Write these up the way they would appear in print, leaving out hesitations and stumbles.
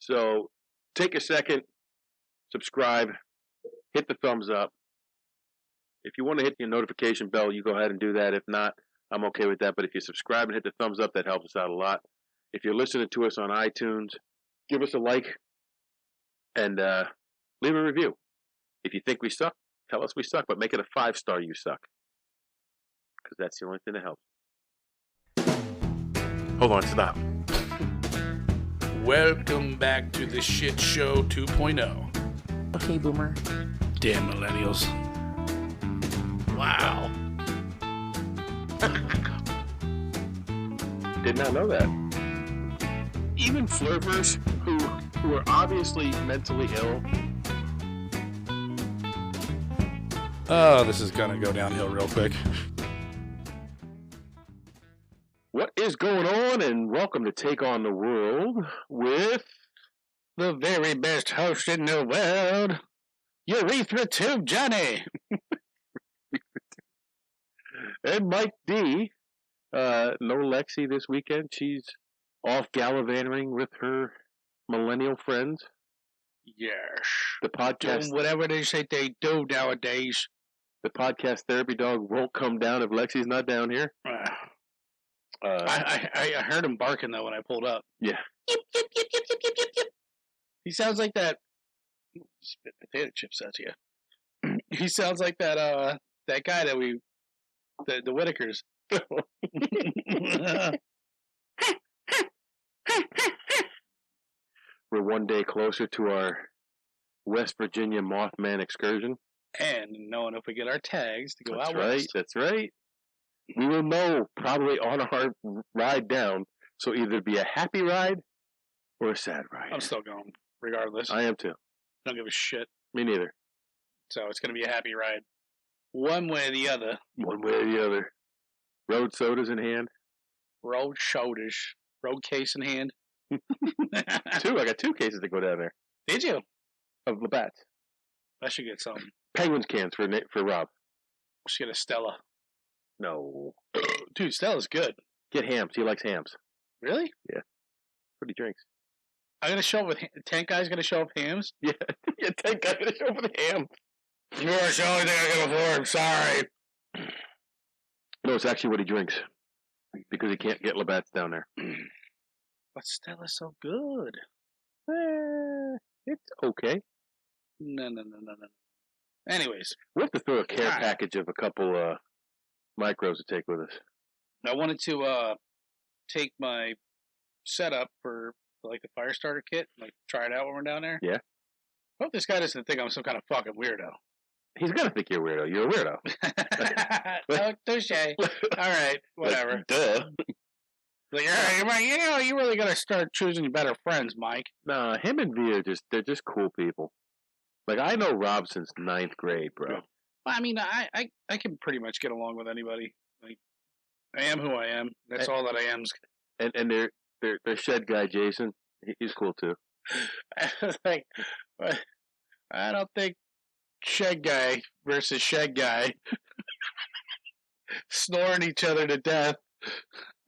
So take a second, subscribe, hit the thumbs up. If you want to hit the notification bell, you go ahead and do that. If not, I'm okay with that. But if you subscribe and hit the thumbs up, that helps us out a lot. If you're listening to us on iTunes, give us a like and leave a review. If you think we suck, tell us we suck, but make it a 5-star you suck. Because that's the only thing that helps. Hold on, stop. Welcome back to the Shit Show 2.0. Okay, Boomer. Damn millennials. Wow. Did not know that. Even flirters who are obviously mentally ill. Oh, this is gonna go downhill real quick. What is going on? And welcome to Take on the World with The very best host in the world, Urethra Tube Johnny. and Mike D. No Lexi this weekend. She's off gallivanting with her millennial friends. Yes. The podcast, Doing whatever they say they do nowadays. the podcast therapy dog won't come down if Lexi's not down here. I heard him barking though when I pulled up. Yeah. Yip, yip, yip, yip, yip, yip, yip, yip. He sounds like that. Spit potato chips at you. He sounds like that guy that the Whitakers. We're one day closer to our West Virginia Mothman excursion. And knowing if we get our tags to go That's out right. west. That's right. We will know probably on our ride down. So either be a happy ride or a sad ride. I'm still going, regardless. I am too. Don't give a shit. Me neither. So it's going to be a happy ride. One way or the other. One way or the other. Road sodas in hand. Road shoulders. Road case in hand. Two. I got 2 cases to go down there. Did you? Of Labatt's. I should get some. Penguins cans for Rob. I should get a Stella. No. Dude, Stella's good. Get hams. He likes hams. Really? Yeah. What he drinks. I'm going to show up with... Tank Guy's going to show up hams? Yeah. Yeah, Tank Guy's going to show up with hams. You're the only thing I can afford. Sorry. No, it's actually what he drinks. Because he can't get Labatt's down there. But Stella's so good. It's okay. No. Anyways. We have to throw a care Right. package of a couple micros to take with us. I wanted to take my setup for like the fire starter kit, like try it out when we're down there. Yeah. I hope this guy doesn't think I'm some kind of fucking weirdo. He's gonna think you're a weirdo. You're a weirdo. Oh, touche. All right, whatever. Duh. Like, all right, you really gotta start choosing better friends, Mike. Nah, him and V they're just cool people. Like I know Rob since 9th grade, bro. Well, I mean, I can pretty much get along with anybody. Like, I am who I am. That's all that I am. And their shed guy Jason, he's cool too. Like, I don't think shed guy versus shed guy snoring each other to death.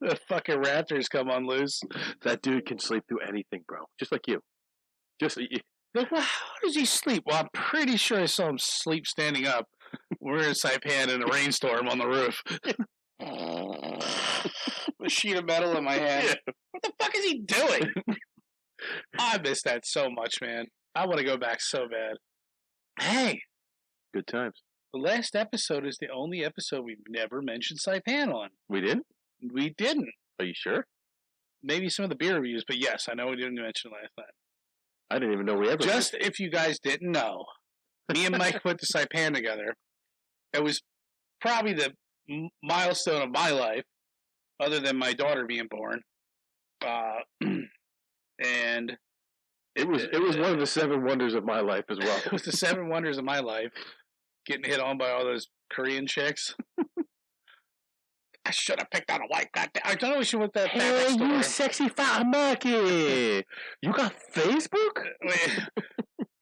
The fucking raptors come on loose. That dude can sleep through anything, bro. Just like you. Like, well, how does he sleep? Well, I'm pretty sure I saw him sleep standing up. We're in Saipan in a rainstorm on the roof. A sheet of metal in my hand. Yeah. What the fuck is he doing? I miss that so much, man. I want to go back so bad. Hey. Good times. The last episode is the only episode we've never mentioned Saipan on. We didn't? We didn't. Are you sure? Maybe some of the beer reviews, but yes, I know we didn't mention it last time. I didn't even know we ever Just if you guys didn't know, me and Mike put the Saipan together. It was probably the milestone of my life, other than my daughter being born. And it was one of the 7 wonders of my life as well. It was the 7 wonders of my life. Getting hit on by all those Korean chicks. I should have picked on a white guy. I don't know. We should went that. Hey, you sexy fat monkey! You got Facebook?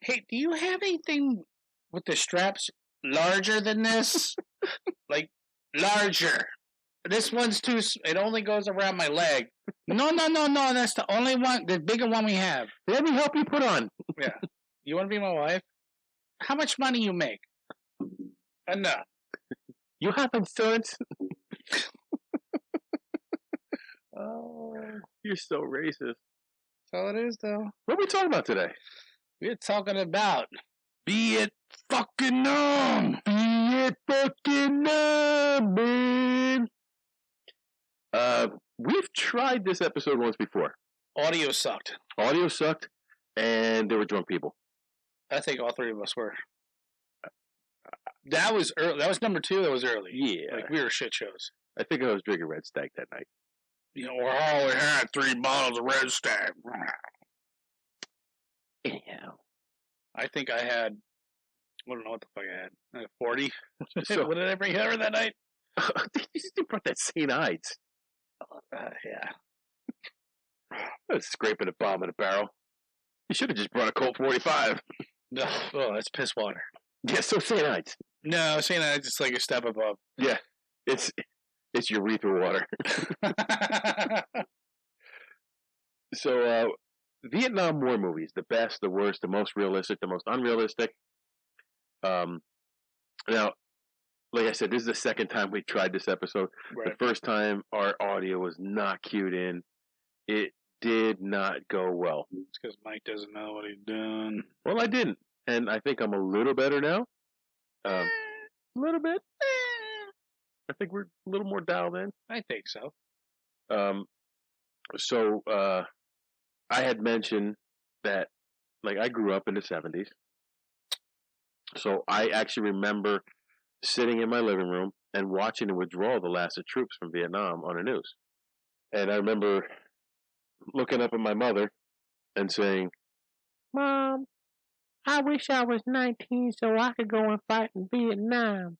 Hey, do you have anything with the straps larger than this? Like larger? this one's too. It only goes around my leg. No. That's the only one, the bigger one we have. Let me help you put on. Yeah. You want to be my wife? How much money you make? Enough. You have insurance? Oh, you're so racist. That's all it is, though. What are we talking about today? We're talking about VIIIIETTTTNAMMMMM. VIIIIETTTTNAMMMMM. We've tried this episode once before. Audio sucked. Audio sucked, and there were drunk people. I think all three of us were. That was early. That was number 2. That was early. Yeah. Like, we were shit shows. I think I was drinking Red Stag that night. You know, we only had 3 bottles of Red Stag. Anyhow. I think I had, I don't know what the fuck I had. 40? So, what did I bring over that night? You brought that St. Ides. Yeah. I was scraping a bomb in a barrel. You should have just brought a Colt 45. No, oh, that's piss water. Yeah, so St. Ides. No, St. Ides is like a step above. Yeah, it's urethra water. So, Vietnam War movies, the best, the worst, the most realistic, the most unrealistic. Now, like I said, this is the second time we tried this episode. Right. The first time, our audio was not cued in. It did not go well. It's because Mike doesn't know what he's doing. Well, I didn't. And I think I'm a little better now. A little bit. I think we're a little more dialed in. I think so. So, I had mentioned that, like, I grew up in the 70s. So I actually remember sitting in my living room and watching the withdrawal of the last of troops from Vietnam on the news. And I remember looking up at my mother and saying, "Mom, I wish I was 19 so I could go and fight in Vietnam."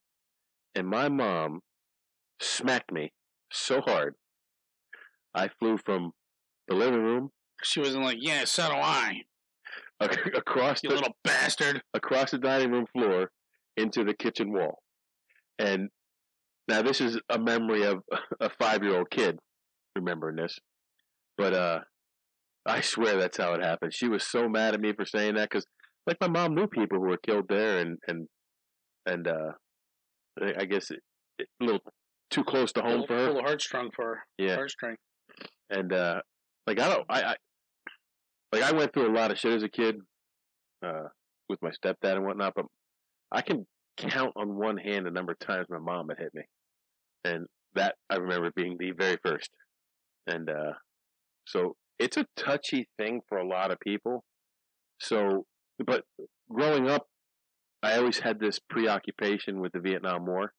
And my mom smacked me so hard, I flew from the living room. She wasn't like, yeah, so do I. Across you little bastard. Across the dining room floor into the kitchen wall. And now this is a memory of a 5-year-old kid remembering this. But I swear that's how it happened. She was so mad at me for saying that because, like, my mom knew people who were killed there, and I guess it a little too close to home for her. A little heartstrung for her. Yeah. Heartstring. And I went through a lot of shit as a kid, with my stepdad and whatnot, but I can count on one hand the number of times my mom had hit me. And that I remember being the very first. And so it's a touchy thing for a lot of people. So, but growing up, I always had this preoccupation with the Vietnam War.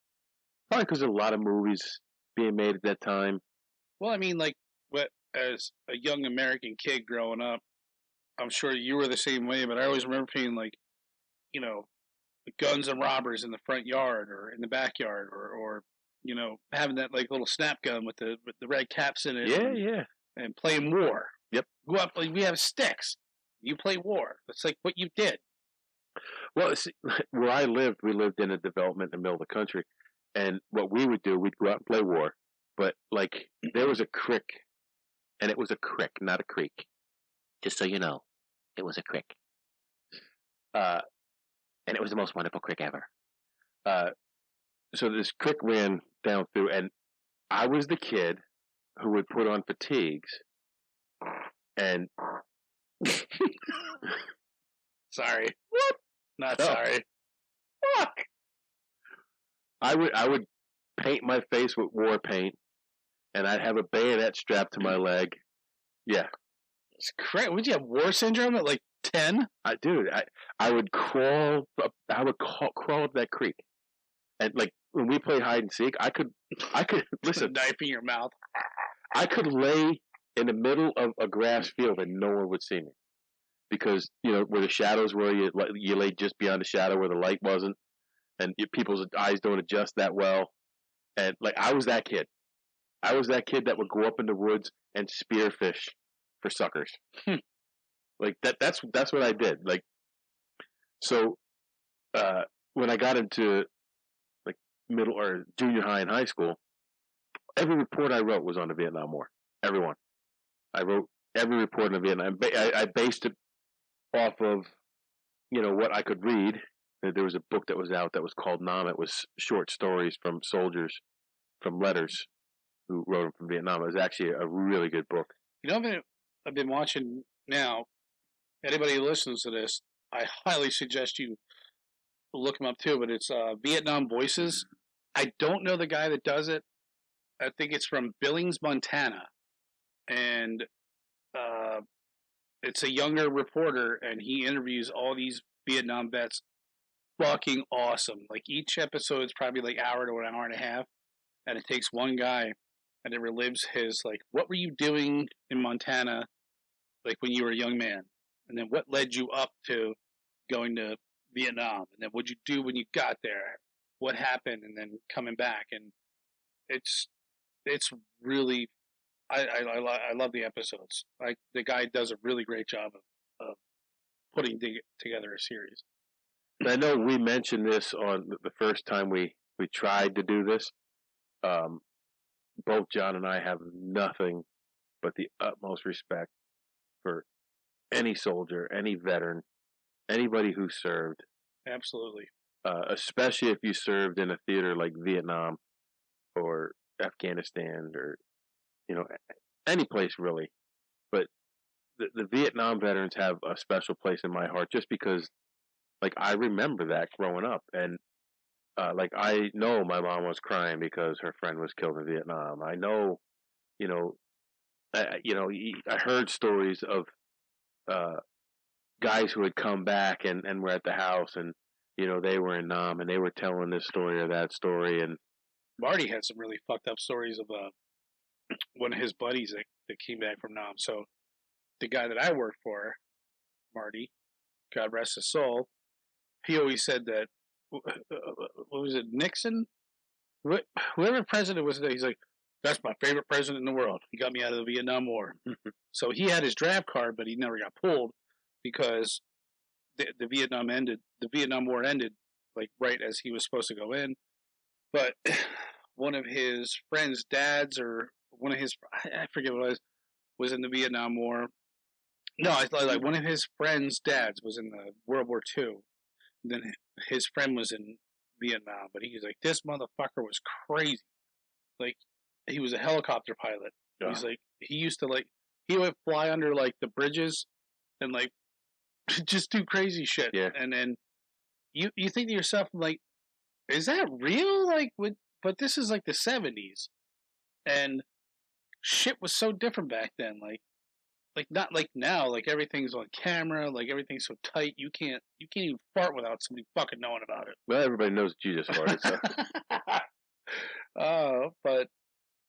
Probably because of a lot of movies being made at that time. Well, I mean, like, as a young American kid growing up, I'm sure you were the same way, but I always remember being like, you know, guns and robbers in the front yard or in the backyard, or you know, having that like little snap gun with the red caps in it. Yeah. And playing war. Yep. Go up, like, we have sticks. You play war. That's like what you did. Well, see, where I lived, we lived in a development in the middle of the country, and what we would do, we'd go out and play war. But like, there was a creek, and it was a creek, not a creek. Just so you know, it was a creek. And it was the most wonderful creek ever. So this creek ran down through, and I was the kid who would put on fatigues, and sorry, what? Not sorry. Fuck. I would paint my face with war paint, and I'd have a bayonet strapped to my leg. Yeah. It's crazy. Would you have war syndrome at like 10? I would crawl up. I would crawl up that creek, and like when we play hide and seek, I could listen. A knife in your mouth. I could lay in the middle of a grass field and no one would see me, because you know where the shadows were. You lay just beyond the shadow where the light wasn't, and people's eyes don't adjust that well. And like I was that kid. I was that kid that would go up in the woods and spearfish for suckers. Like that's what I did. Like, so when I got into like middle or junior high and high school, every report I wrote was on the Vietnam War. Everyone. I wrote every report on Vietnam. I based it off of, what I could read. There was a book that was out that was called Nam. It was short stories from soldiers, from letters who wrote them from Vietnam. It was actually a really good book. I've been watching now. Anybody who listens to this, I highly suggest you look them up too. But it's Vietnam Voices. I don't know the guy that does it. I think it's from Billings, Montana, and it's a younger reporter, and he interviews all these Vietnam vets. Fucking awesome! Like each episode is probably like hour to an hour and a half, and it takes one guy, and it relives his like, what were you doing in Montana, like when you were a young man, and then what led you up to going to Vietnam, and then what'd you do when you got there, what happened, and then coming back, and it's really, I love the episodes. The guy does a really great job of putting together a series. I know we mentioned this on the first time we tried to do this. Both John and I have nothing but the utmost respect for any soldier, any veteran, anybody who served. Absolutely. Especially if you served in a theater like Vietnam or Afghanistan or, any place really. But the Vietnam veterans have a special place in my heart just because, like, I remember that growing up. And, like, I know my mom was crying because her friend was killed in Vietnam. I know, I heard stories of guys who had come back and were at the house and, they were in Nam and they were telling this story or that story. And Marty had some really fucked up stories of one of his buddies that came back from Nam. So the guy that I worked for, Marty, God rest his soul, he always said that, what was it, Nixon? Whoever president was there, he's like, that's my favorite president in the world. He got me out of the Vietnam War. So he had his draft card, but he never got pulled because the Vietnam War ended like right as he was supposed to go in. But one of his friends' dads or one of his, I forget what it was in the Vietnam War. No, I thought like one of his friends' dads was in the World War II. Then his friend was in Vietnam, but he was like, this motherfucker was crazy. Like, he was a helicopter pilot. Yeah. He's like, he would fly under like the bridges and like just do crazy shit. Yeah. And then you think to yourself, like, is that real? Like, but this is like the 70s, and shit was so different back then. Like not like now. Like everything's on camera. Like everything's so tight. You can't even fart without somebody fucking knowing about it. Well, everybody knows that you just farted. So. But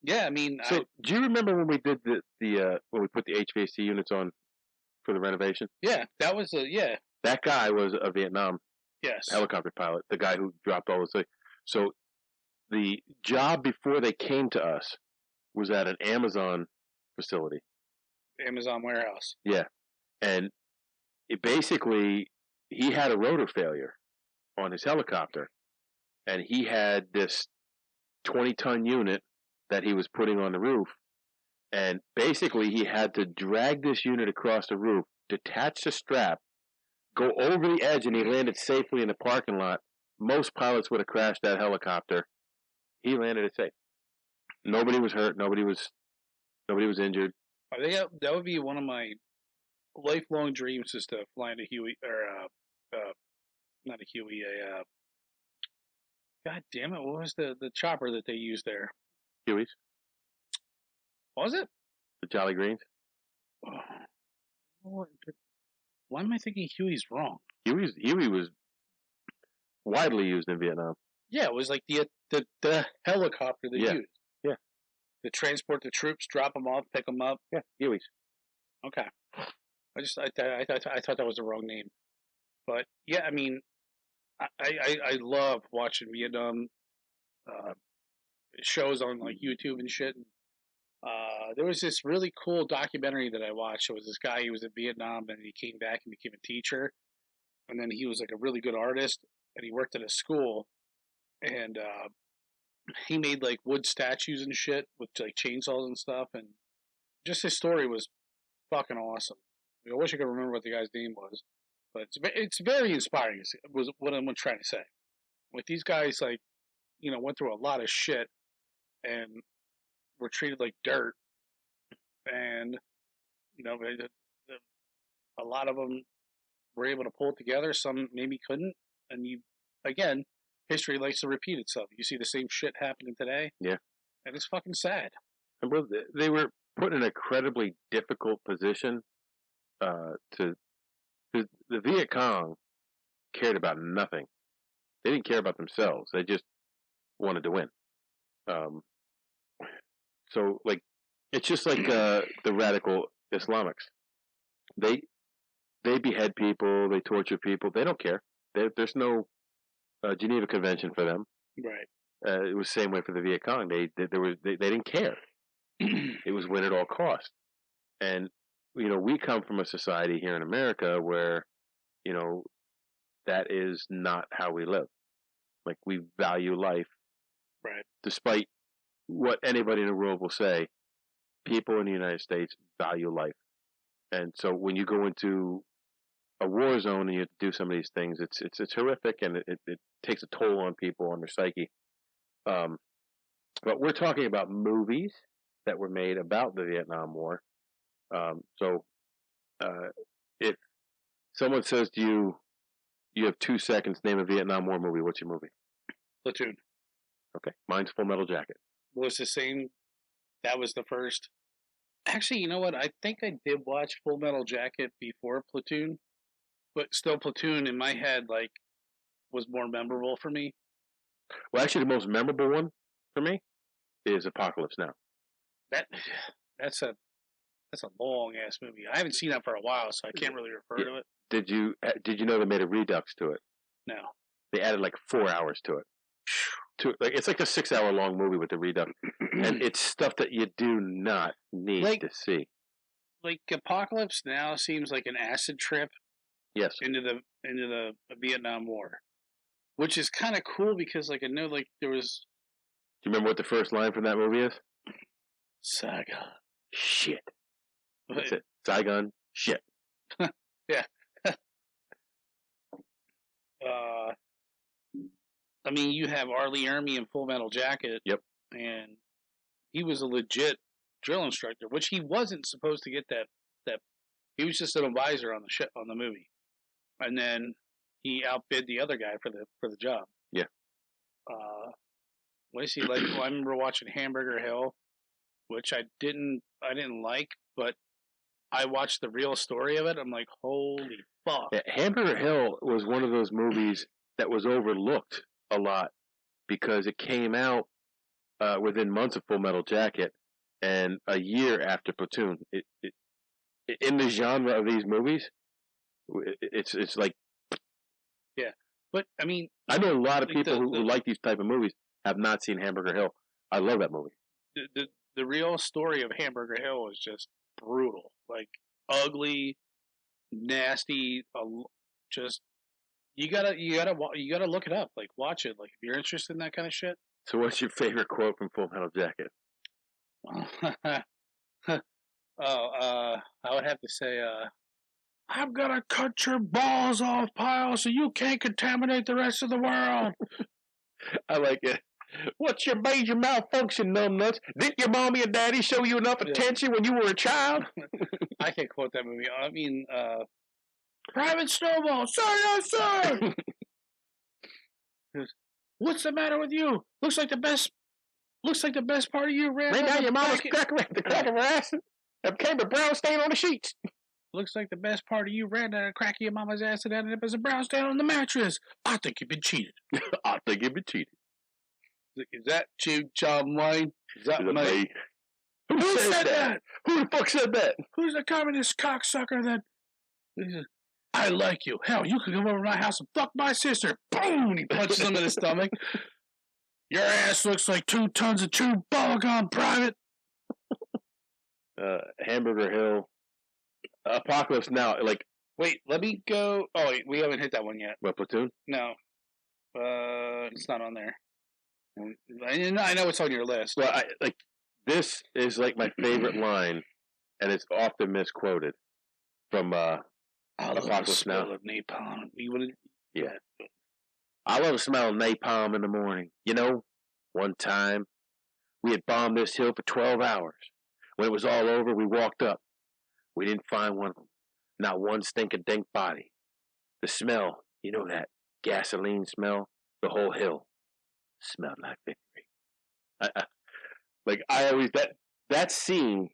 yeah, I mean. So, do you remember when we did the when we put the HVAC units on for the renovation? Yeah, that was That guy was a Vietnam helicopter pilot. The guy who dropped all those things. So, the job before they came to us was at an Amazon facility. Amazon warehouse. Yeah, and he had a rotor failure on his helicopter, and he had this 20-ton unit that he was putting on the roof, and basically he had to drag this unit across the roof, detach the strap, go over the edge, and he landed safely in the parking lot. Most pilots would have crashed that helicopter. He landed it safe. Nobody was hurt. Nobody was injured. I think that would be one of my lifelong dreams is to fly in a Huey or not a Huey, God damn it! What was the chopper that they used there? Hueys. Was it? The Jolly Greens. Oh, why am I thinking Huey's wrong? Huey was widely used in Vietnam. Yeah, it was like the helicopter they used. Yeah. To transport the troops, drop them off, pick them up. Yeah, Hueys. Okay. I thought that was the wrong name, but yeah, I mean, I love watching Vietnam shows on like YouTube and shit. There was this really cool documentary that I watched. It was this guy, he was in Vietnam and he came back and became a teacher. And then he was like a really good artist and he worked at a school. And he made like wood statues and shit with like chainsaws and stuff, and just his story was fucking awesome. I wish I could remember what the guy's name was, but it's very inspiring. Was what I'm trying to say. Like these guys, like went through a lot of shit and were treated like dirt, and a lot of them were able to pull it together. Some maybe couldn't, and again, history likes to repeat itself. You see the same shit happening today. Yeah, and it's fucking sad. And they were put in an incredibly difficult position. The Viet Cong cared about nothing. They didn't care about themselves. They just wanted to win. So like, it's just like the radical Islamics. They behead people. They torture people. They don't care. There's no Geneva Convention for them. Right. It was the same way for the Viet Cong. They didn't care. It was win at all costs. And we come from a society here in America where that is not how we live. Like, we value life. Right. Despite what anybody in the world will say, people in the United States value life. And so when you go into a war zone and you have to do some of these things, it's horrific, and it takes a toll on people, on their psyche. But we're talking about movies that were made about the Vietnam War. So if someone says to you, you have 2 seconds, name a Vietnam War movie, what's your movie? Platoon. Okay, mine's Full Metal Jacket. Was the same. That was the first. Actually, you know what? I think I did watch Full Metal Jacket before Platoon, but still, Platoon in my head was more memorable for me. Well, actually, the most memorable one for me is Apocalypse Now. That's a long ass movie. I haven't seen that for a while, so I can't really refer to it. Did you know they made a redux to it? No. They added like 4 hours to it. It's like a 6-hour long movie with the redux, and it's stuff that you do not need to see. Like Apocalypse Now seems like an acid trip. Yes. Into the Vietnam War, which is kind of cool because I know there was. Do you remember what the first line from that movie is? Saigon. Shit. That's it. Saigon. Shit. Yeah. I mean, you have Arlie Ermy in Full Metal Jacket. Yep. And he was a legit drill instructor, which he wasn't supposed to get that. He was just an advisor on the movie, and then he outbid the other guy for the job. Yeah. What is he like? Well, I remember watching Hamburger Hill, which I didn't like, but I watched the real story of it. I'm like, holy fuck! Yeah, Hamburger Hill was one of those movies that was overlooked a lot because it came out within months of Full Metal Jacket and a year after Platoon. In the genre of these movies, it's like, yeah. But I mean, I know a lot of people who like these type of movies have not seen Hamburger Hill. I love that movie. The real story of Hamburger Hill is just brutal, like ugly, nasty. Just you gotta look it up, like watch it, like if you're interested in that kind of shit. So, what's your favorite quote from Full Metal Jacket? I would have to say, I'm gonna cut your balls off, pile, so you can't contaminate the rest of the world. I like it. What's your major malfunction, numbnuts? Didn't your mommy and daddy show you enough attention when you were a child? I can't quote that movie. I mean, Private Snowball, sir, yes, sir. What's the matter with you? Looks like the best part of you ran down your mama's crack of her ass. There became a brown stain on the sheets. Looks like the best part of you ran down a crack of your mama's ass and ended up as a brown stain on the mattress. I think you've been cheated. I think you've been cheated. Is that you, John Wayne? Is that me? Who said that? Who the fuck said that? Who's the communist cocksucker that... I like you. Hell, you can come over to my house and fuck my sister. Boom! He punches him in the stomach. Your ass looks like 2 tons of chewed bubblegum, Private. Hamburger Hill. Apocalypse Now. Like, wait, let me go. Oh, wait, we haven't hit that one yet. What, Platoon? No. It's not on there. I know it's on your list. Well, this is like my favorite line, and it's often misquoted from Apocalypse Now. Of napalm. You would Yeah. I love the smell of napalm in the morning. You know, one time we had bombed this hill for 12 hours. When it was all over, we walked up. We didn't find one of them. Not one stinking dink body. The smell, you know that gasoline smell? The whole hill smelled like victory. I always, that scene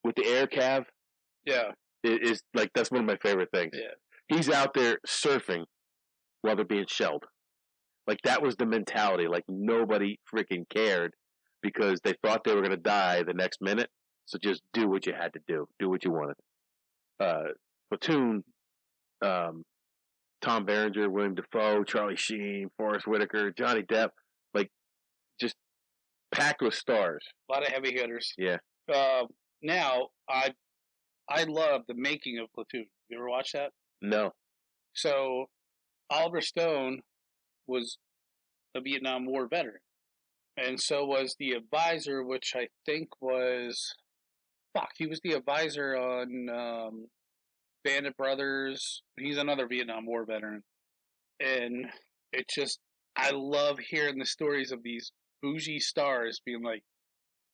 with the air cav, yeah, is like, that's one of my favorite things. Yeah. He's out there surfing while they're being shelled. Like, that was the mentality. Like, nobody freaking cared because they thought they were going to die the next minute. So just do what you had to do. Do what you wanted. Platoon, Tom Berenger, William Dafoe, Charlie Sheen, Forrest Whitaker, Johnny Depp, like, just packed with stars. A lot of heavy hitters. Yeah. Now, I love the making of Platoon. You ever watch that? No. So, Oliver Stone was a Vietnam War veteran. And so was the advisor, which I think was... he was the advisor on Bandit Brothers. He's another Vietnam War veteran. And it's just... I love hearing the stories of these bougie stars being like,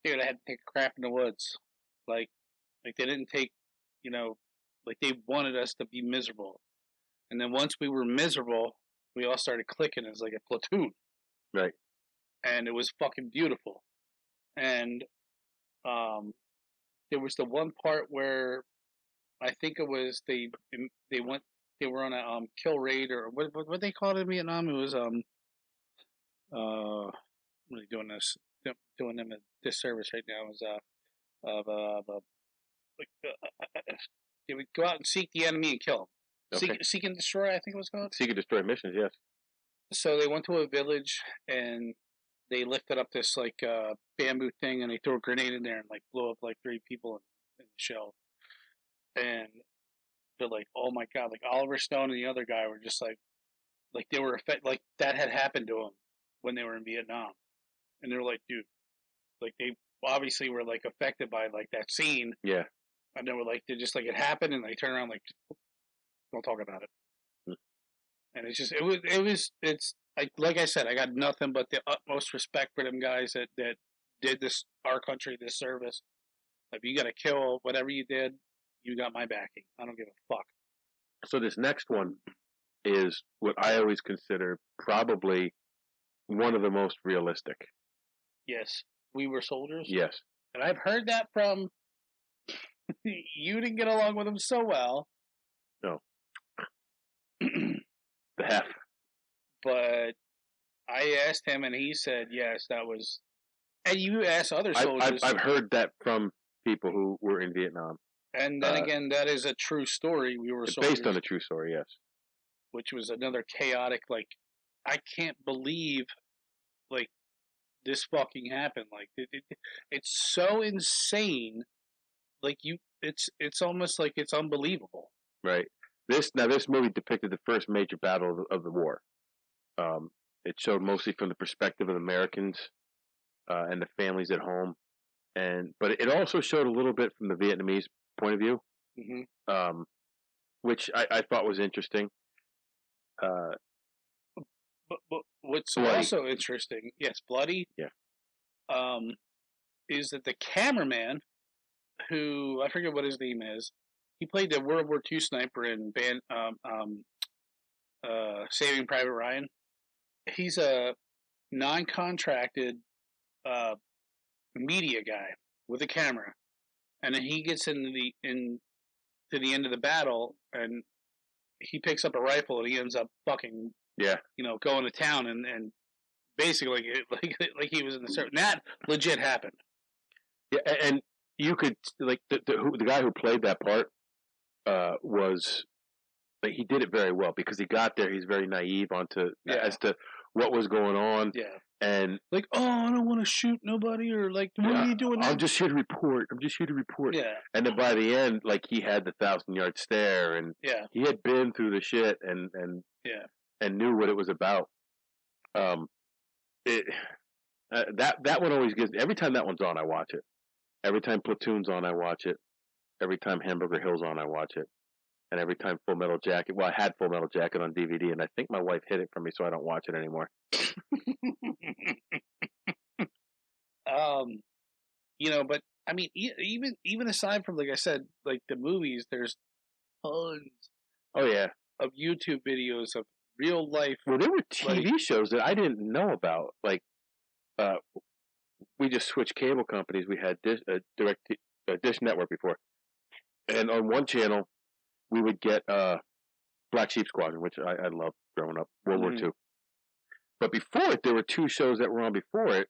dude, I had to take a crap in the woods. Like they didn't take, like they wanted us to be miserable. And then once we were miserable, we all started clicking as like a platoon. Right. And it was fucking beautiful. And there was the one part where I think it was they were on a kill raid, or what they called it in Vietnam. It was I'm really doing them a disservice right now. It was they would go out and seek the enemy and kill them. Okay. Seek and destroy, I think it was called. Seek and destroy missions, yes. So they went to a village and they lifted up this like bamboo thing and they threw a grenade in there and like blew up like 3 people in the shell. And they're like, oh my god! Like Oliver Stone and the other guy were just like they were like that had happened to them when they were in Vietnam, and they were like, dude, like they obviously were like affected by like that scene. Yeah. And they were like, they just like it happened, and they turn around like, don't talk about it. And it's just it's like I said, I got nothing but the utmost respect for them guys that did this our country this service. If you got to kill whatever you did, you got my backing. I don't give a fuck. So this next one is what I always consider probably one of the most realistic. Yes, We Were Soldiers. Yes, and I've heard that from. You didn't get along with him so well. No. The Hef. But I asked him, and he said, yes, that was... And you asked other soldiers... I've heard that from people who were in Vietnam. And then again, that is a true story. We Were Soldiers. Based on a true story, yes. Which was another chaotic, like... I can't believe, like, this fucking happened. Like, it's so insane... Like it's almost like it's unbelievable. Right. This movie depicted the first major battle of the war. It showed mostly from the perspective of Americans and the families at home, but it also showed a little bit from the Vietnamese point of view, which I thought was interesting. But what's bloody. Also interesting, yes, bloody. Yeah. Is that the cameraman? Who I forget what his name is. He played the World War II sniper in Saving Private Ryan. He's a non-contracted media guy with a camera, and then he gets into the end of the battle, and he picks up a rifle, and he ends up fucking going to town, and basically like he was in the service. That legit happened. Yeah, and. You could like the guy who played that part was like he did it very well because he got there. He's very naive as to what was going on. Yeah, and like I don't want to shoot nobody or like what are you doing? I'm just here to report. Yeah, and then by the end, like he had the 1,000-yard stare, and he had been through the shit and knew what it was about. that one always gives. Every time that one's on, I watch it. Every time Platoon's on, I watch it. Every time Hamburger Hill's on, I watch it. And every time Full Metal Jacket. Well, I had Full Metal Jacket on DVD, and I think my wife hid it from me, so I don't watch it anymore. But I mean, even aside from, like I said, like the movies, there's tons. Oh yeah, of YouTube videos of real life. Well, there were TV shows that I didn't know about. Like, we just switched cable companies. We had Dish Network before, and on one channel we would get Black Sheep Squadron, which I loved growing up, World War II. But before it, there were two shows that were on before it,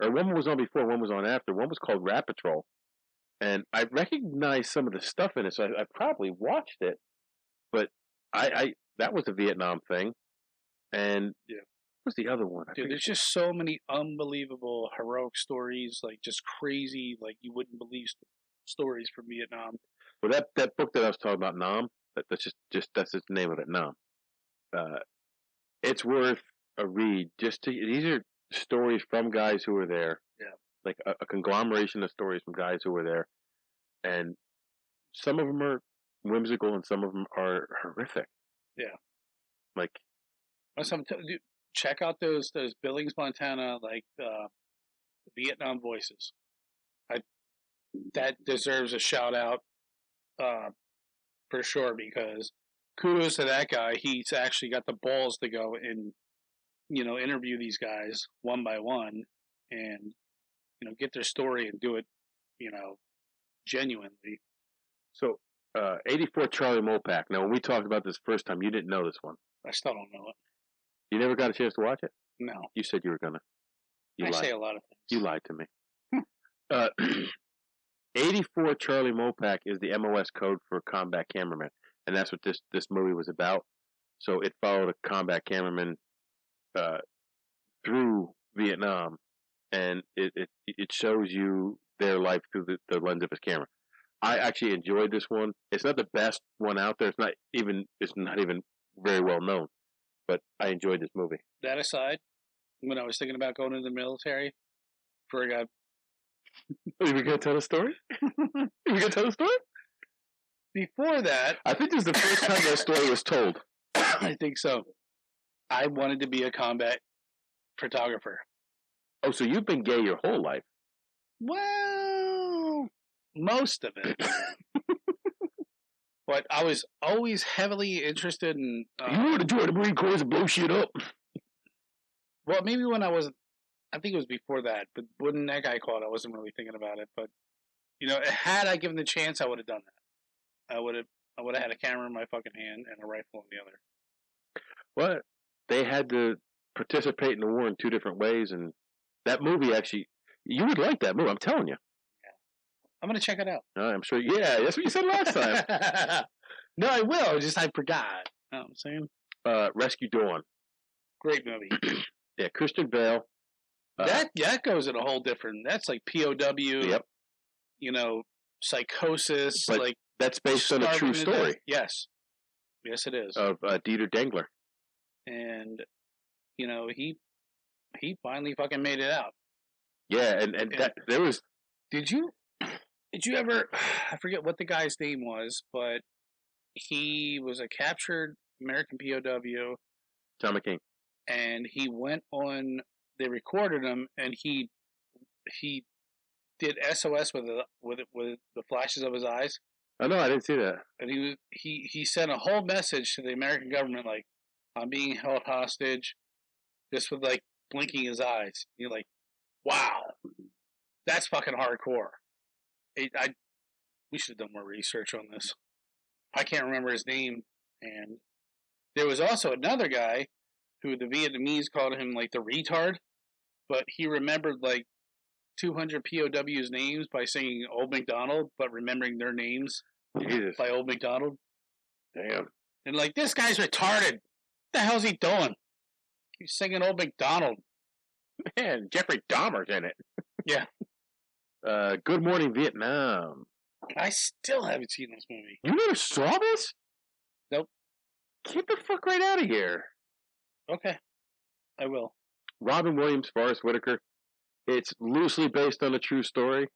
or one was on before, one was on after. One was called Rat Patrol, and I recognized some of the stuff in it, so I probably watched it. But that was a Vietnam thing, and what was the other one? Dude, there's just so many unbelievable heroic stories, like just crazy, like you wouldn't believe stories from Vietnam. Well, that book that I was talking about, Nam, that's just the name of it, Nam. It's worth a read. These are stories from guys who were there. Yeah, like a conglomeration of stories from guys who were there, and some of them are whimsical and some of them are horrific. Yeah, like dude, check out those Billings, Montana, like Vietnam voices. That deserves a shout out for sure, because kudos to that guy. He's actually got the balls to go and interview these guys one by one and get their story and do it genuinely. So 84 Charlie Mopak. Now, when we talked about this first time, you didn't know this one. I still don't know it. You never got a chance to watch it? No. You said you were gonna. I say a lot of things. You lied to me. 84 Charlie Mopak is the MOS code for combat cameraman, and that's what this movie was about. So it followed a combat cameraman through Vietnam, and it shows you their life through the lens of his camera. I actually enjoyed this one. It's not the best one out there. It's not even very well known, but I enjoyed this movie. That aside, when I was thinking about going into the military, before I got... Are we going to tell a story? Are we going to tell a story? Before that... I think this is the first time that story was told. I think so. I wanted to be a combat photographer. Oh, so you've been gay your whole life? Well, most of it. But I was always heavily interested in... you want to join the Marine Corps and blow shit up? Well, maybe when I was... I think it was before that, but when that guy called, I wasn't really thinking about it. But, had I given the chance, I would have done that. I would have had a camera in my fucking hand and a rifle in the other. Well, they had to participate in the war in two different ways, and that movie actually... You would like that movie, I'm telling you. I'm going to check it out. I'm sure. Yeah, that's what you said last time. No, I will. Just I forgot. You know what I'm saying? Rescue Dawn. Great movie. Yeah, Christian Bale. That goes in a whole different... That's like POW. Yep. Psychosis. But like that's based on a true story. Yes. Yes, it is. Of Dieter Dengler. And, he finally fucking made it out. Yeah, and that there was... Did you ever... I forget what the guy's name was, but he was a captured American POW. Tom McCain. And he went on... They recorded him, and he did SOS with the flashes of his eyes. Oh, no, I didn't see that. And he sent a whole message to the American government, like, I'm being held hostage, just with, like, blinking his eyes. You're like, wow, that's fucking hardcore. We should have done more research on this. I can't remember his name. And there was also another guy who the Vietnamese called him, like, the retard, but he remembered, like, 200 POWs' names by singing Old MacDonald, but remembering their names by Old MacDonald. Damn. And, like, this guy's retarded. What the hell's he doing? He's singing Old MacDonald. Man, Jeffrey Dahmer's in it. Yeah. Good Morning Vietnam. I still haven't seen this movie. You never saw this? Nope. Get the fuck right out of here. Okay. I will. Robin Williams, Forrest Whitaker. It's loosely based on a true story,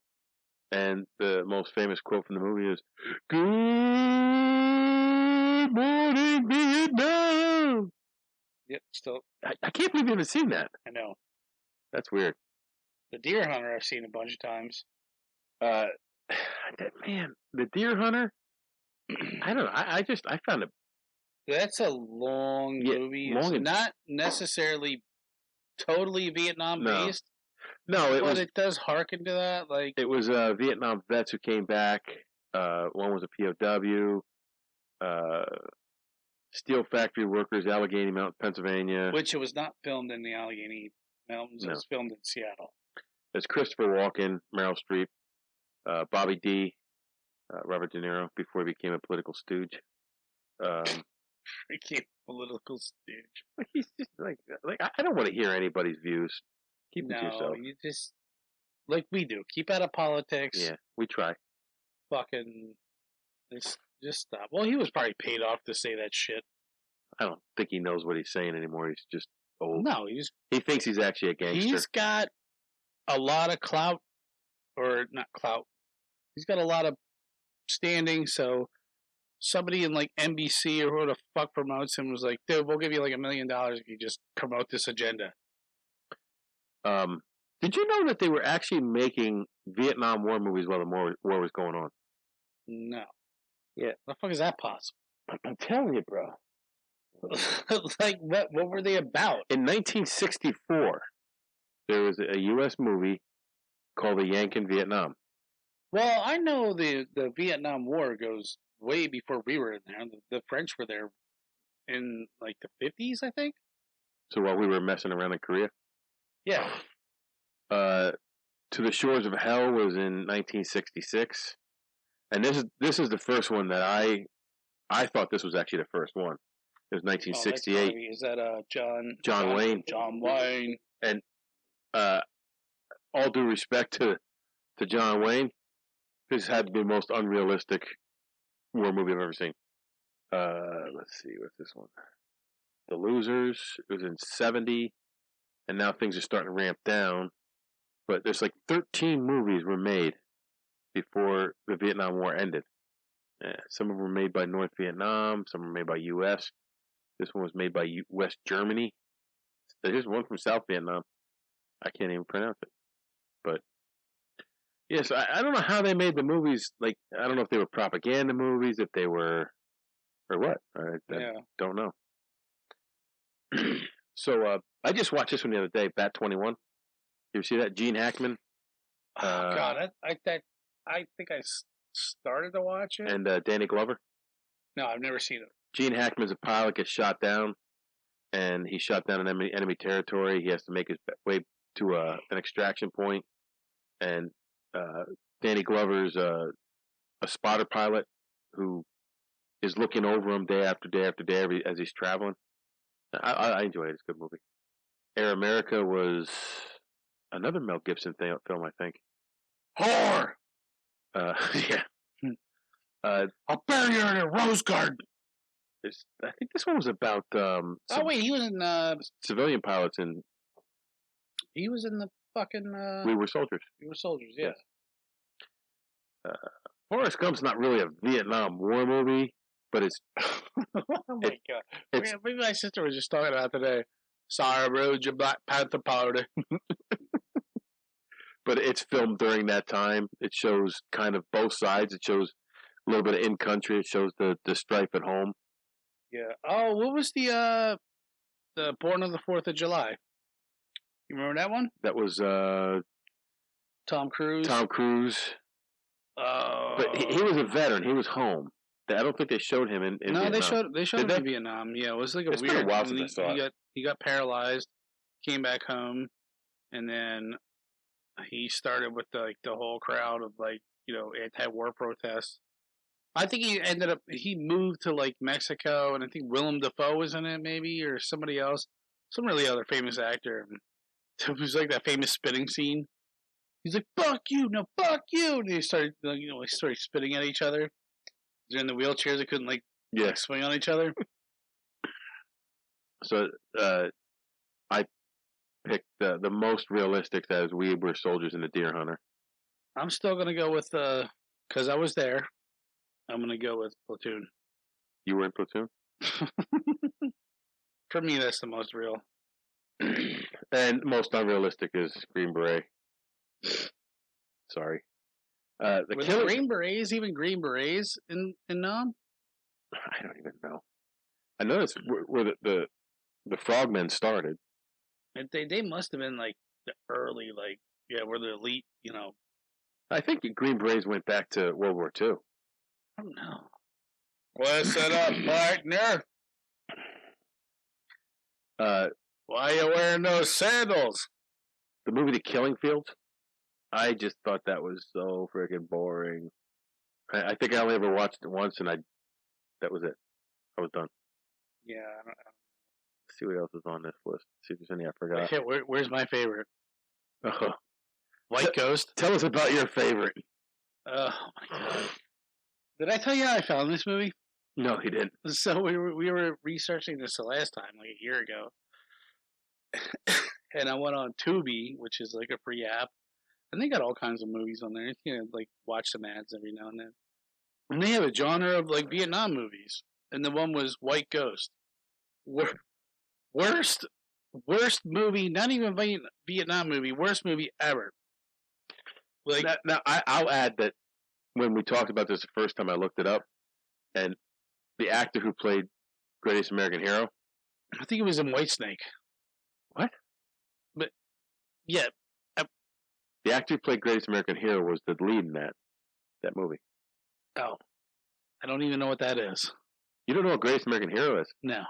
and the most famous quote from the movie is, "Good morning, Vietnam." Yep, still. I can't believe you haven't seen that. I know. That's weird. The Deer Hunter I've seen a bunch of times. Man, the Deer Hunter. I don't know. I found it. That's a long movie. It's not necessarily totally Vietnam based. No, it does harken to that. Like it was Vietnam vets who came back. One was a POW. Steel factory workers, Allegheny Mountain, Pennsylvania. Which it was not filmed in the Allegheny Mountains. No. It was filmed in Seattle. There's Christopher Walken, Meryl Streep, Bobby D, Robert De Niro before he became a political stooge. Became a political stooge. He's just like I don't want to hear anybody's views. Keep it to yourself. You just like we do. Keep out of politics. Yeah, we try. Fucking just stop. Well, he was probably paid off to say that shit. I don't think he knows what he's saying anymore. He's just old. No, he thinks he's actually a gangster. He's got a lot of clout, or not clout. He's got a lot of standing. So somebody in like NBC or who the fuck promotes him was like, "Dude, we'll give you like $1 million if you just promote this agenda." Did you know that they were actually making Vietnam War movies while the war was going on? No. Yeah. The fuck is that possible? I'm telling you, bro. Like, what were they about? In 1964, there was a U.S. movie called The Yank in Vietnam. Well, I know the Vietnam War goes way before we were in there. The French were there in, like, the 50s, I think. So while we were messing around in Korea? Yeah. To the Shores of Hell was in 1966. And this is the first one that I thought this was actually the first one. It was 1968. Is that John Wayne? John Wayne. And all due respect to John Wayne, this had to be the most unrealistic war movie I've ever seen. Let's see, what's this one? The Losers. It was in 70, and now things are starting to ramp down. But there's like 13 movies were made before the Vietnam War ended. Some of them were made by North Vietnam, some were made by U.S. This one was made by West Germany. There's one from South Vietnam. I can't even pronounce it. But, yes, I don't know how they made the movies. Like, I don't know if they were propaganda movies, if they were, or what. I don't know. So, I just watched this one the other day, Bat 21. You ever see that? Gene Hackman. God, I think I started to watch it. And Danny Glover. No, I've never seen it. Gene Hackman's a pilot, gets shot down, and he's shot down in enemy territory. He has to make his way to an extraction point, and Danny Glover's a spotter pilot who is looking over him day after day after day as he's traveling. I enjoy it. It's a good movie. Air America was another Mel Gibson film, I think. Whore! Yeah. I'll bury her in a rose garden. I think this one was about. Wait, he was in civilian pilots and. He was in the fucking. We Were Soldiers. We Were Soldiers, yeah. Forrest Gump's not really a Vietnam War movie, but it's. Oh my god! Maybe my sister was just talking about today. Sorry, I rode your Black Panther party. But it's filmed during that time. It shows kind of both sides. It shows a little bit of in country. It shows the strife at home. Yeah. Oh, what was the Born on the 4th of July? You remember that one? That was Tom Cruise. Tom Cruise. But he was a veteran. He was home. I don't think they showed him in no, Vietnam. they showed him in Vietnam. Yeah, it was like it's weird. Been a while since I saw it. He got paralyzed, came back home, and then he started with the whole crowd of anti-war protests. I think he moved to like Mexico, and I think Willem Dafoe was in it, maybe, or somebody else, some really other famous actor. It was like that famous spitting scene. He's like, "Fuck you, no, fuck you," and he started, started spitting at each other. They're in the wheelchairs; they couldn't swing on each other. So, I pick the most realistic as we were soldiers in the Deer Hunter. I'm still gonna go with because I was there. I'm gonna go with Platoon. You were in Platoon? For me, that's the most real. And most unrealistic is Green Beret. Sorry. The Green Berets even Green Berets in Nam? I don't even know. I know it's where the Frogmen started. They must have been like the early, like, yeah, where the elite, you know. I think the Green Berets went back to World War II. I don't know. Listen up, partner. Why are you wearing those sandals? The movie The Killing Fields. I just thought that was so freaking boring. I think I only ever watched it once, and that was it. I was done. Yeah, I don't know. Let's see what else is on this list. See if there's any I forgot. Yeah, where's my favorite? Oh. White Ghost. Tell us about your favorite. Oh my god! Did I tell you how I found this movie? No, he didn't. So we were researching this the last time, like a year ago, and I went on Tubi, which is like a free app, and they got all kinds of movies on there. You know, like watch some ads every now and then. And they have a genre of like Vietnam movies, and the one was White Ghost. Worst movie, not even Vietnam movie, worst movie ever. Like now, I'll add that when we talked about this the first time, I looked it up, and the actor who played Greatest American Hero, I think it was in Whitesnake. What? But yeah, the actor who played Greatest American Hero was the lead in that movie. Oh, I don't even know what that is. You don't know what Greatest American Hero is? No.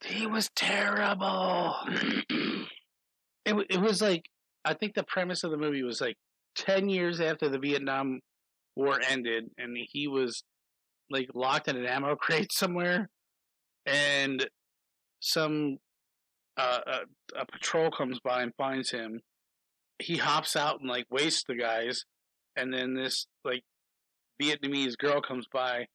He was terrible. It was like, I think the premise of the movie was like 10 years after the Vietnam War ended, and he was like locked in an ammo crate somewhere, and some a patrol comes by and finds him. He hops out and like wastes the guys, and then this like Vietnamese girl comes by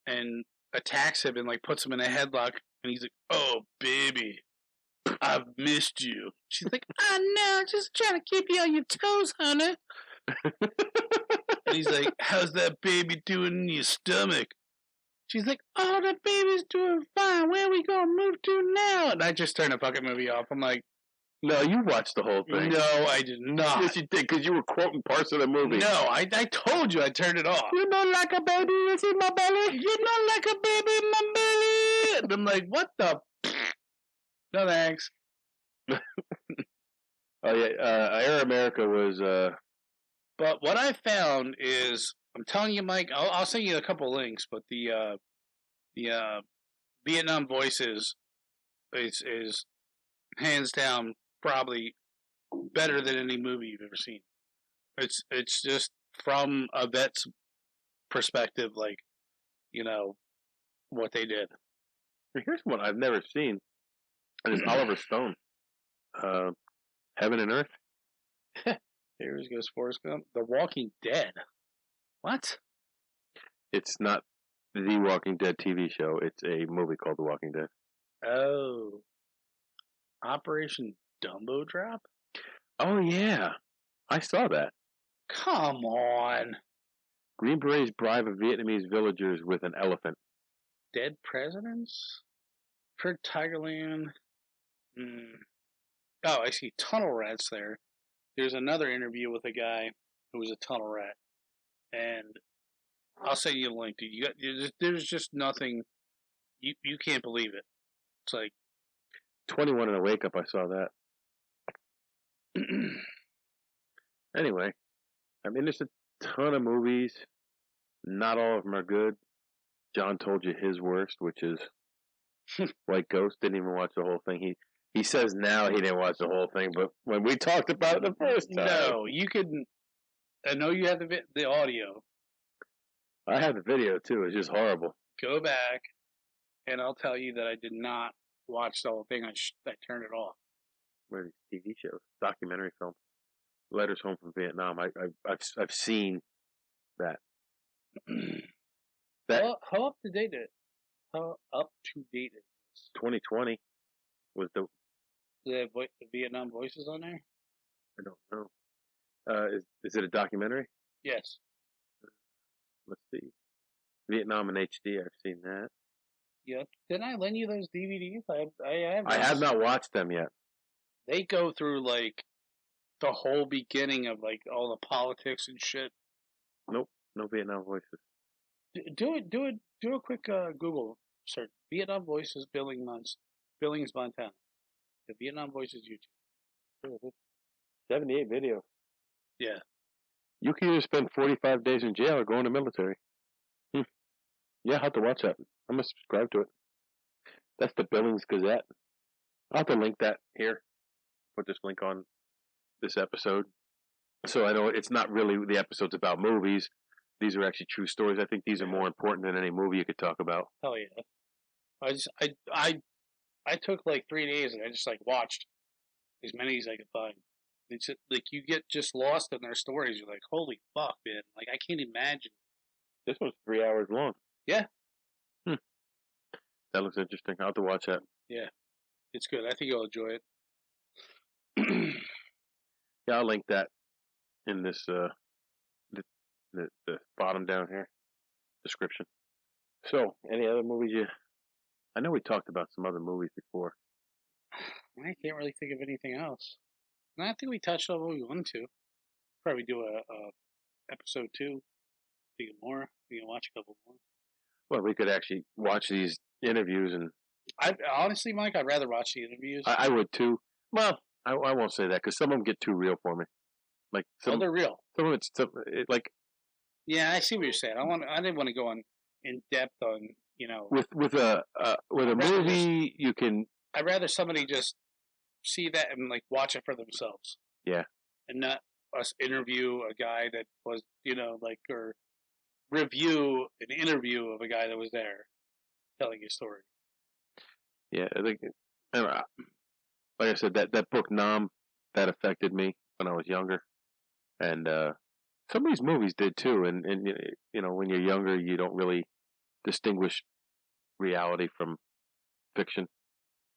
and attacks him and like puts him in a headlock, and he's like, "Oh baby, I've missed you." She's like, "Oh no, just trying to keep you on your toes, honey." And he's like, "How's that baby doing in your stomach?" She's like, "Oh, that baby's doing fine. Where are we gonna move to now?" And I just turned the fucking movie off. I'm like, no, you watched the whole thing. No, I did not. Yes, you did, because you were quoting parts of the movie. No, I told you I turned it off. You don't like a baby in my belly? You don't like a baby in my belly? And I'm like, what the? No thanks. Oh yeah, Air America was. But what I found is, I'm telling you, Mike, I'll send you a couple links. But the Vietnam Voices is hands down probably better than any movie you've ever seen. It's just from a vet's perspective, like, you know, what they did. Here's one I've never seen, and it's Oliver Stone. Heaven and Earth. Here goes Forrest Gump. The Walking Dead. What? It's not the Walking Dead TV show. It's a movie called The Walking Dead. Oh. Operation Dumbo Drop? Oh yeah, I saw that. Come on. Green Berets bribe Vietnamese villagers with an elephant. Dead presidents? For Tigerland? Oh, I see tunnel rats there. There's another interview with a guy who was a tunnel rat. And I'll send you a link. There's just nothing. You can't believe it. It's like 21 and a Wake Up. I saw that. Anyway, I mean, there's a ton of movies. Not all of them are good. John told you his worst, which is White Ghost. Didn't even watch the whole thing. He says now he didn't watch the whole thing, but when we talked about it the first time, no, you can. I know you have the audio. I have the video too. It's just horrible. Go back, and I'll tell you that I did not watch the whole thing. I turned it off. Where are these TV shows? Documentary film. Letters Home from Vietnam. I've seen that. How up to date is 2020 was the Do they have the Vietnam voices on there? I don't know. Is it a documentary? Yes. Let's see. Vietnam in HD. I've seen that. Yeah. Didn't I lend you those DVDs? I have not watched them yet. They go through like the whole beginning of like all the politics and shit. Nope. No Vietnam voices. Do a quick Google search. Vietnam voices Billings, Montana. The Vietnam voices YouTube. 78 videos. Yeah. You can either spend 45 days in jail or go in the military. Yeah, I'll have to watch that. I'm going to subscribe to it. That's the Billings Gazette. I'll have to link that here. Put this link on this episode. So I know it's not really the episodes about movies. These are actually true stories. I think these are more important than any movie you could talk about. Hell yeah. I took like 3 days and I just like watched as many as I could find. It's like you get just lost in their stories. You're like, holy fuck, man! Like I can't imagine. This one's 3 hours long. Yeah. That looks interesting. I'll have to watch that. Yeah, it's good. I think you'll enjoy it. Yeah, I'll link that in this the bottom down here description. So, any other movies I know we talked about some other movies before. I can't really think of anything else. I think we touched on what we wanted to. Probably do a episode 2. Think of more. We can watch a couple more. Well, we could actually watch these interviews, and honestly, Mike, I'd rather watch the interviews. I would too. Well, I won't say that because some of them get too real for me. Like they're real. Some of it's like. Yeah, I see what you're saying. I didn't want to go in depth on with a movie you can. I'd rather somebody just see that and like watch it for themselves. Yeah. And not us interview a guy that was or review an interview of a guy that was there telling his story. Yeah, I think like I said, that book Nam, that affected me when I was younger, and some of these movies did too. And when you're younger, you don't really distinguish reality from fiction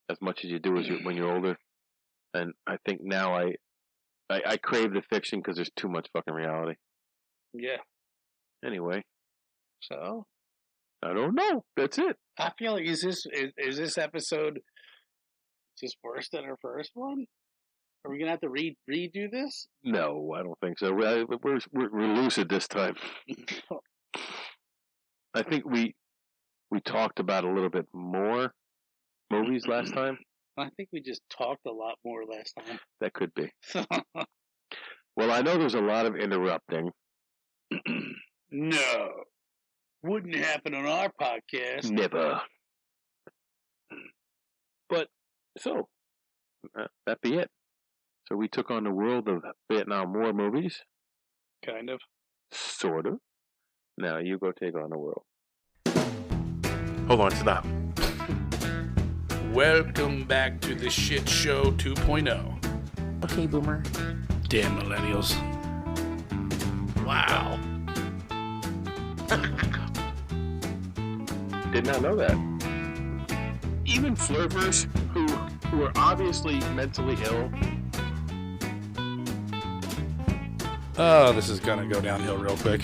as much as you do when you're older. And I think now I crave the fiction because there's too much fucking reality. Yeah. Anyway. So? I don't know. That's it. I feel like is this episode just worse than our first one? Are we gonna have to redo this? No, I don't think so. We're lucid this time. I think we talked about a little bit more movies last time. I think we just talked a lot more last time. That could be. Well, I know there's a lot of interrupting. No. Wouldn't happen on our podcast. Never. But, so, that'd be it. So we took on the world of Vietnam War movies. Kind of. Sort of. Now you go take on the world. Hold on, stop. Welcome back to the Shit Show 2.0. Okay, Boomer. Damn millennials. Wow. Did not know that. Even flirters who are obviously mentally ill. Oh, this is gonna go downhill real quick.